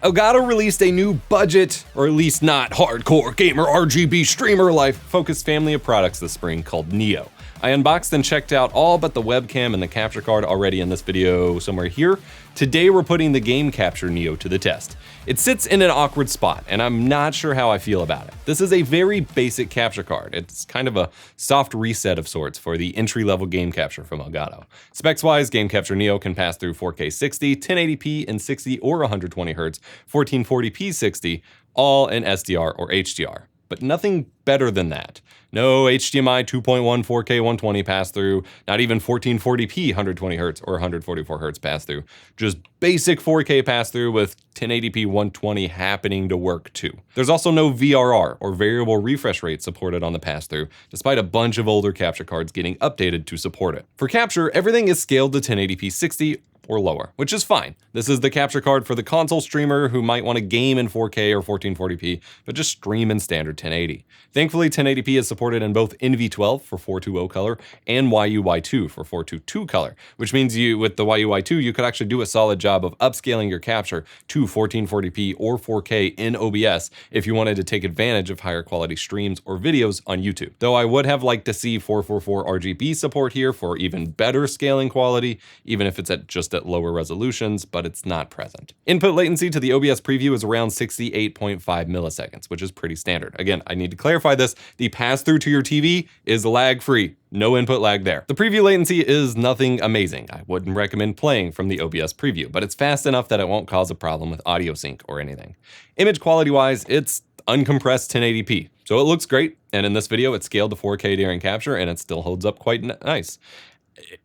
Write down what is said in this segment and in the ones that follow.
Elgato released a new budget, or at least not hardcore gamer RGB streamer life focused family of products this spring called Neo. I unboxed and checked out all but the webcam and the capture card already in this video somewhere here. Today we're putting the Game Capture Neo to the test. It sits in an awkward spot, and I'm not sure how I feel about it. This is a very basic capture card. It's kind of a soft reset of sorts for the entry-level game capture from Elgato. Specs-wise, Game Capture Neo can pass through 4K 60, 1080p in 60 or 120Hz, 1440p 60, all in SDR or HDR. But nothing better than that. No HDMI 2.1 4K 120 pass-through, not even 1440p 120Hz or 144Hz pass-through. Just basic 4K pass-through with 1080p 120 happening to work too. There's also no VRR or variable refresh rate supported on the pass-through, despite a bunch of older capture cards getting updated to support it. For capture, everything is scaled to 1080p 60 or lower, which is fine. This is the capture card for the console streamer who might want to game in 4K or 1440p, but just stream in standard 1080. Thankfully, 1080p is supported in both NV12 for 420 color and YUY2 for 422 color, which means with the YUY2, you could actually do a solid job of upscaling your capture to 1440p or 4K in OBS if you wanted to take advantage of higher quality streams or videos on YouTube. Though I would have liked to see 444 RGB support here for even better scaling quality, even if it's just at lower resolutions, but it's not present. Input latency to the OBS preview is around 68.5 milliseconds, which is pretty standard. Again, I need to clarify this. The pass-through to your TV is lag-free. No input lag there. The preview latency is nothing amazing. I wouldn't recommend playing from the OBS preview, but it's fast enough that it won't cause a problem with audio sync or anything. Image quality-wise, it's uncompressed 1080p, so it looks great, and in this video it's scaled to 4K during capture and it still holds up quite nice.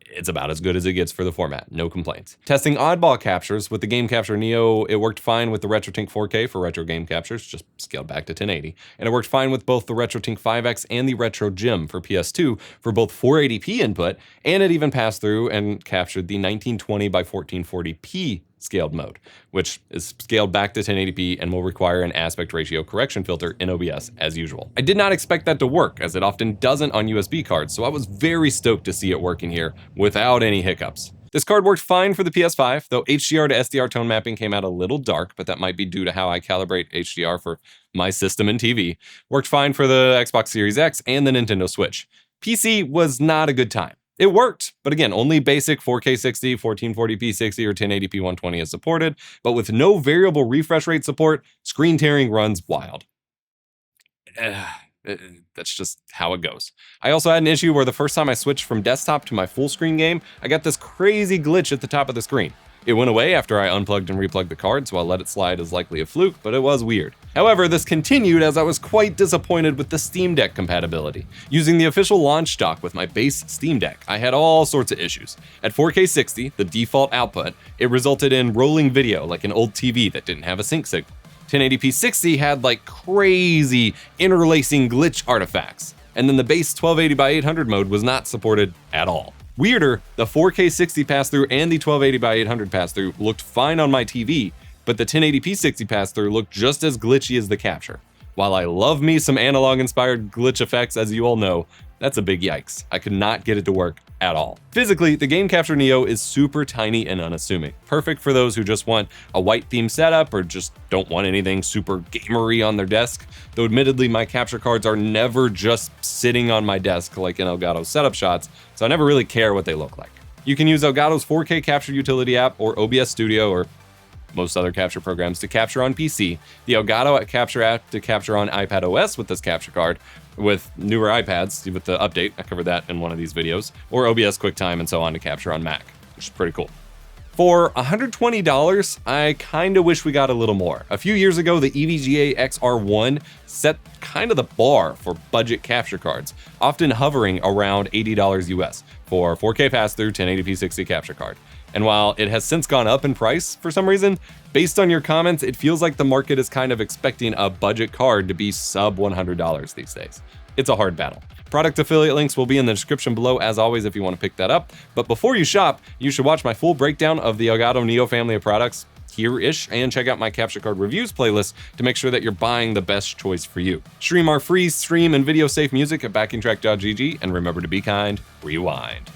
It's about as good as it gets for the format, no complaints. Testing oddball captures with the Game Capture Neo, it worked fine with the RetroTink 4K for retro game captures, just scaled back to 1080, and it worked fine with both the RetroTink 5X and the RetroGem for PS2 for both 480p input, and it even passed through and captured the 1920 by 1440p scaled mode, which is scaled back to 1080p and will require an aspect ratio correction filter in OBS as usual. I did not expect that to work, as it often doesn't on USB cards, so I was very stoked to see it working here without any hiccups. This card worked fine for the PS5, though HDR to SDR tone mapping came out a little dark, but that might be due to how I calibrate HDR for my system and TV. Worked fine for the Xbox Series X and the Nintendo Switch. PC was not a good time. It worked, but again, only basic 4K 60, 1440p 60, or 1080p 120 is supported, but with no variable refresh rate support, screen tearing runs wild. That's just how it goes. I also had an issue where the first time I switched from desktop to my full screen game, I got this crazy glitch at the top of the screen. It went away after I unplugged and replugged the card, so I let it slide as likely a fluke, but it was weird. However, this continued as I was quite disappointed with the Steam Deck compatibility. Using the official launch dock with my base Steam Deck, I had all sorts of issues. At 4K 60, the default output, it resulted in rolling video like an old TV that didn't have a sync signal. 1080p 60 had like crazy interlacing glitch artifacts, and then the base 1280 by 800 mode was not supported at all. Weirder, the 4K 60 pass-through and the 1280 by 800 pass-through looked fine on my TV, but the 1080p 60 pass-through looked just as glitchy as the capture. While I love me some analog-inspired glitch effects, as you all know, that's a big yikes. I could not get it to work at all. Physically, the Game Capture Neo is super tiny and unassuming, perfect for those who just want a white theme setup or just don't want anything super gamery on their desk, though admittedly my capture cards are never just sitting on my desk like in Elgato's setup shots, so I never really care what they look like. You can use Elgato's 4K Capture Utility app or OBS Studio or most other capture programs to capture on PC, the Elgato Capture app to capture on iPad OS with this capture card, with newer iPads with the update, I covered that in one of these videos, or OBS QuickTime and so on to capture on Mac, which is pretty cool. For $120, I kinda wish we got a little more. A few years ago, the EVGA XR1 set kind of the bar for budget capture cards, often hovering around $80 US for 4K pass-through 1080p 60 capture card. And while it has since gone up in price for some reason, based on your comments, it feels like the market is kind of expecting a budget card to be sub $100 these days. It's a hard battle. Product affiliate links will be in the description below as always if you want to pick that up. But before you shop, you should watch my full breakdown of the Elgato Neo family of products here-ish and check out my capture card reviews playlist to make sure that you're buying the best choice for you. Stream our free stream and video safe music at backingtrack.gg, and remember to be kind, rewind.